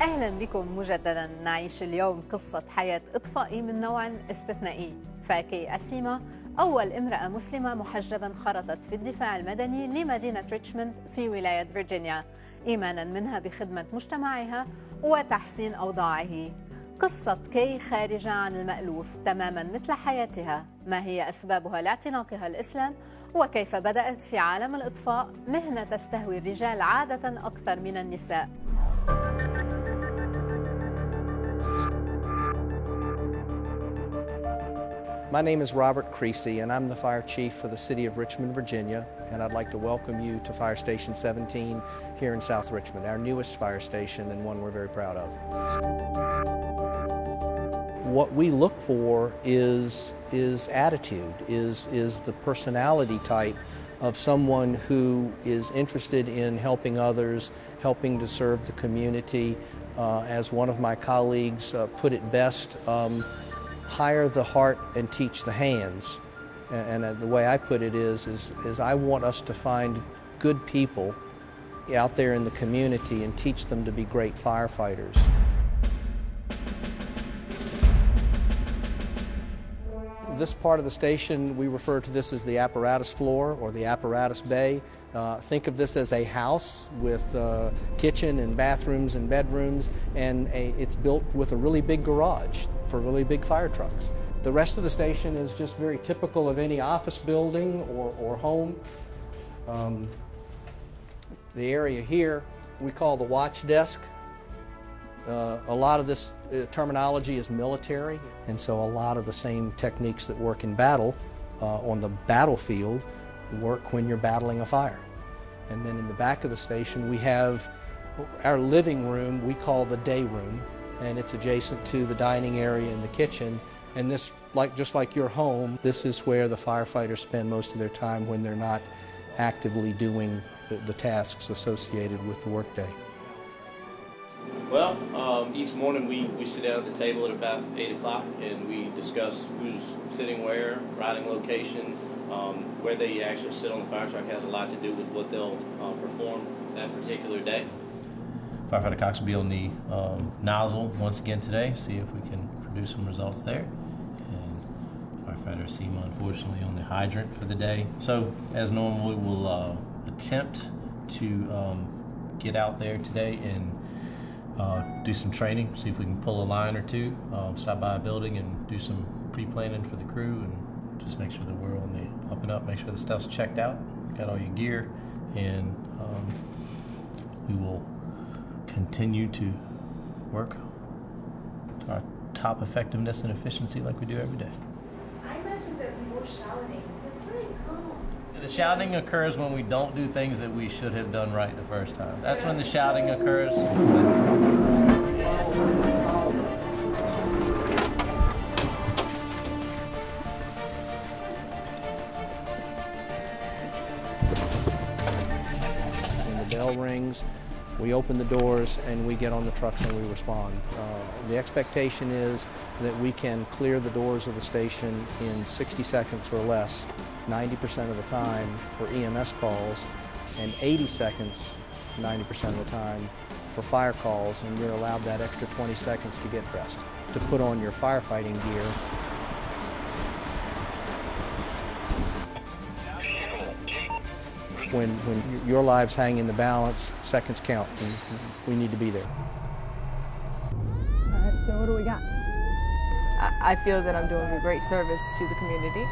أهلا بكم مجددا. نعيش اليوم قصة حياة إطفائي من نوع استثنائي. فكي أسيما أول امرأة مسلمة محجبة انخرطت في الدفاع المدني لمدينة ريتشموند في ولاية فيرجينيا، إيمانا منها بخدمة مجتمعها وتحسين أوضاعه. قصة كي خارجة عن المألوف تماما مثل حياتها. ما هي أسبابها لاعتناقها الإسلام؟ وكيف بدأت في عالم الإطفاء مهنة تستهوي الرجال عادة أكثر من النساء؟ My name is Robert Creasy, and I'm the fire chief for the city of Richmond, Virginia, and I'd like to welcome you to Fire Station 17 here in South Richmond, our newest fire station and one we're very proud of. What we look for is attitude, is the personality type of someone who is interested in helping others, helping to serve the community. As one of my colleagues put it best, hire the heart and teach the hands. And the way I put it is I want us to find good people out there in the community and teach them to be great firefighters. This part of the station, we refer to this as the apparatus floor or the apparatus bay. Think of this as a house with kitchen and bathrooms and bedrooms, and it's built with a really big garage for really big fire trucks. The rest of the station is just very typical of any office building or home. The area here we call the watch desk. A lot of this terminology is military, and so a lot of the same techniques that work in battle on the battlefield work when you're battling a fire. And then in the back of the station we have our living room we call the day room, and it's adjacent to the dining area and the kitchen. And this, just like your home, this is where the firefighters spend most of their time when they're not actively doing the tasks associated with the workday. Well, each morning we sit down at the table at about 8 o'clock and we discuss who's sitting where, riding location. Where they actually sit on the fire truck has a lot to do with what they'll perform that particular day. Firefighter Cox will be on the nozzle once again today, see if we can produce some results there. And Firefighter Asima, unfortunately, on the hydrant for the day. So, as normal, we'll attempt to get out there today and do some training, see if we can pull a line or two, stop by a building and do some pre-planning for the crew, and just make sure that we're on the up and up, make sure the stuff's checked out, got all your gear, and we will continue to work to our top effectiveness and efficiency like we do every day. I imagine that we were shouting. It's very calm. The shouting occurs when we don't do things that we should have done right the first time. That's when the shouting occurs. When the bell rings, we open the doors and we get on the trucks and we respond. The expectation is that we can clear the doors of the station in 60 seconds or less, 90% of the time for EMS calls, and 80 seconds, 90% of the time for fire calls, and you're allowed that extra 20 seconds to get dressed, to put on your firefighting gear. When your lives hang in the balance, seconds count, and we need to be there. All right, so what do we got? I feel that I'm doing a great service to the community.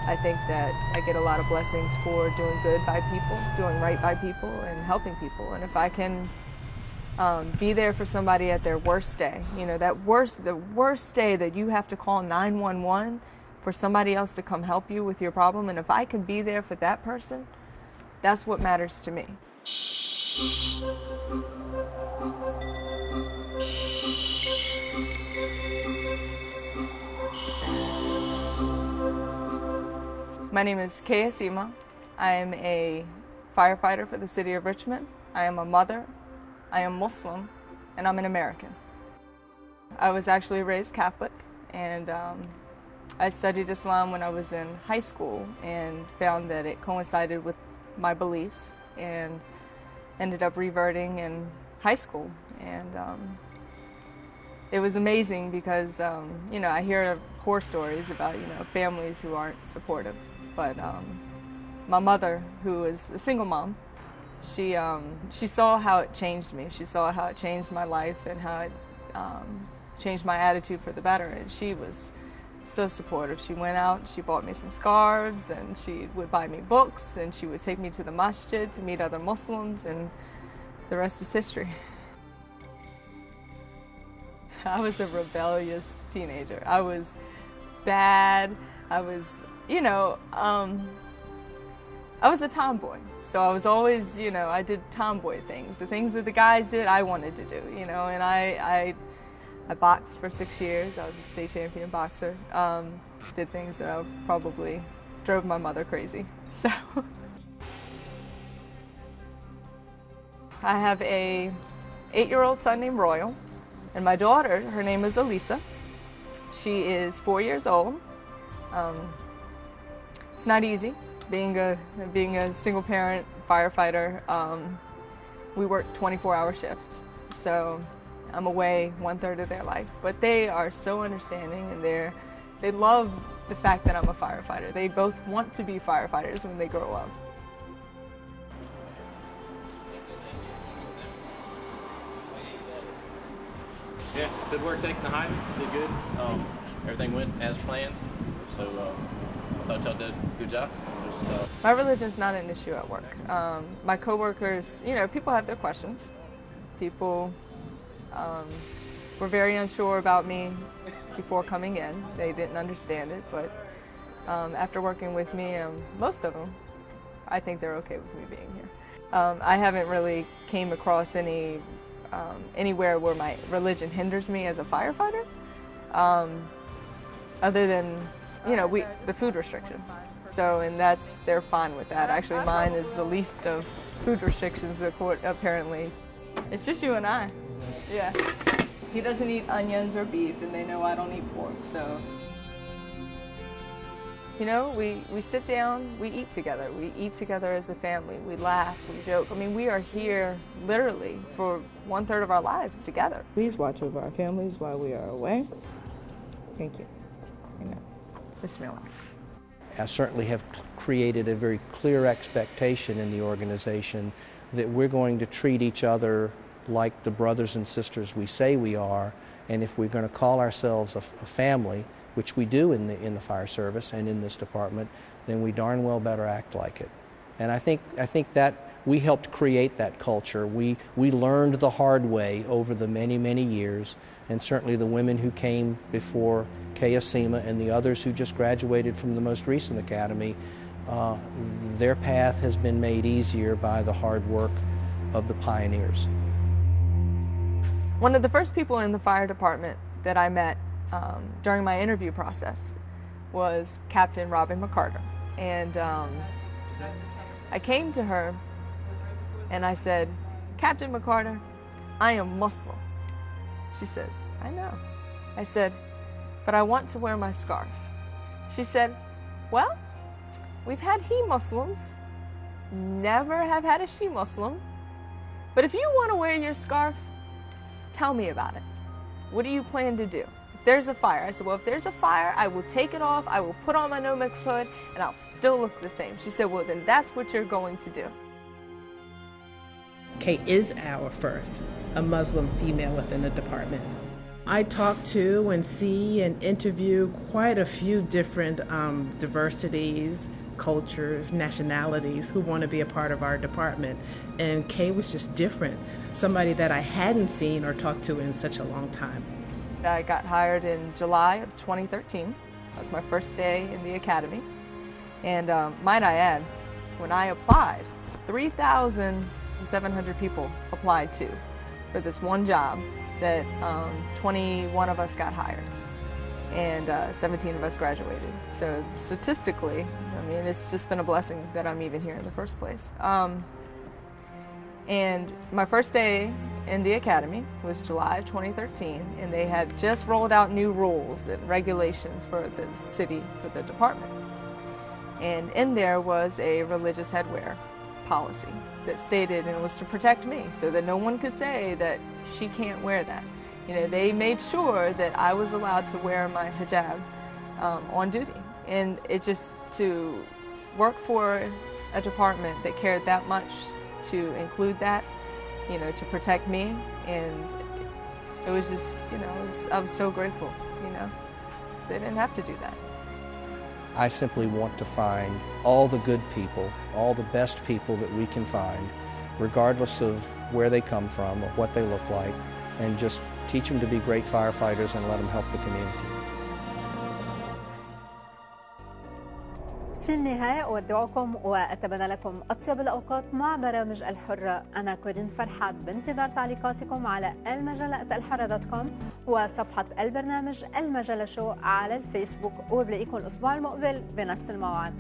I think that I get a lot of blessings for doing good by people, doing right by people, and helping people. And if I can be there for somebody at their worst day, you know, the worst day that you have to call 911 for somebody else to come help you with your problem, and if I can be there for that person, that's what matters to me. My name is Asima. I am a firefighter for the city of Richmond. I am a mother, I am Muslim, and I'm an American. I was actually raised Catholic, and I studied Islam when I was in high school and found that it coincided with my beliefs, and ended up reverting in high school. And it was amazing because, you know, I hear horror stories about, you know, families who aren't supportive. But my mother, who is a single mom, she saw how it changed me. She saw how it changed my life and how it changed my attitude for the better. And she was so supportive. She went out, she bought me some scarves, and she would buy me books, and she would take me to the masjid to meet other Muslims, and the rest is history. I was a rebellious teenager. I was bad. I was, you know, I was a tomboy. So I was always, you know, I did tomboy things. The things that the guys did, I wanted to do, you know, and I boxed for 6 years. I was a state champion boxer. Did things that I probably drove my mother crazy. So I have a 8-year-old son named Royal, and my daughter, her name is Elisa. She is 4 years old. It's not easy being a single parent firefighter. We work 24-hour shifts, so I'm away 1/3 of their life. But they are so understanding, and they love the fact that I'm a firefighter. They both want to be firefighters when they grow up. Yeah, good work taking the hiding. Did good. Everything went as planned. So I thought y'all did a good job. My religion's not an issue at work. My coworkers, you know, people have their questions. People were very unsure about me before coming in. They didn't understand it, but after working with me, most of them, I think they're okay with me being here. I haven't really came across anywhere where my religion hinders me as a firefighter, other than, you know, the food restrictions. So, and they're fine with that. Actually, mine is the least of food restrictions, apparently. It's just you and I. Yeah. He doesn't eat onions or beef, and they know I don't eat pork, so. You know, we sit down, we eat together. We eat together as a family. We laugh, we joke. I mean, we are here literally for 1/3 of our lives together. Please watch over our families while we are away. Thank you. Amen. Bismillah. I certainly have created a very clear expectation in the organization that we're going to treat each other like the brothers and sisters we say we are, and if we're going to call ourselves a family, which we do in the fire service and in this department, then we darn well better act like it. And I think that we helped create that culture. We learned the hard way over the many years, and certainly the women who came before Asima and the others who just graduated from the most recent academy, their path has been made easier by the hard work of the pioneers. One of the first people in the fire department that I met during my interview process was Captain Robin McCarter. And I came to her and I said, "Captain McCarter, I am Muslim." She says, "I know." I said, "But I want to wear my scarf." She said, "Well, we've had he Muslims, never have had a she Muslim, but if you want to wear your scarf, tell me about it. What do you plan to do? If there's a fire." I said, "Well, if there's a fire, I will take it off, I will put on my Nomex hood, and I'll still look the same." She said, "Well, then that's what you're going to do." Kay is our first, a Muslim female within the department. I talk to and see and interview quite a few different diversities, cultures, nationalities who want to be a part of our department. And Kay was just different, somebody that I hadn't seen or talked to in such a long time. I got hired in July of 2013. That was my first day in the academy. And might I add, when I applied, 3,700 people applied for this one job that 21 of us got hired and 17 of us graduated. So statistically, I mean, it's just been a blessing that I'm even here in the first place. And my first day in the academy was July of 2013, and they had just rolled out new rules and regulations for the city, for the department. And in there was a religious headwear policy that stated, and it was to protect me so that no one could say that she can't wear that. You know, they made sure that I was allowed to wear my hijab on duty. And it just, to work for a department that cared that much to include that, you know, to protect me, and it was just, you know, I was so grateful, you know, because they didn't have to do that. I simply want to find all the good people, all the best people that we can find, regardless of where they come from or what they look like, and just teach them to be great firefighters and let them help the community. في النهاية أودعكم وأتمنى لكم أطيب الأوقات مع برامج الحرة. أنا كورين فرحات بانتظار تعليقاتكم على المجلة@الحرة.com وصفحة البرنامج المجلة شو على الفيسبوك، وبلاقيكم الأسبوع المقبل بنفس الموعد.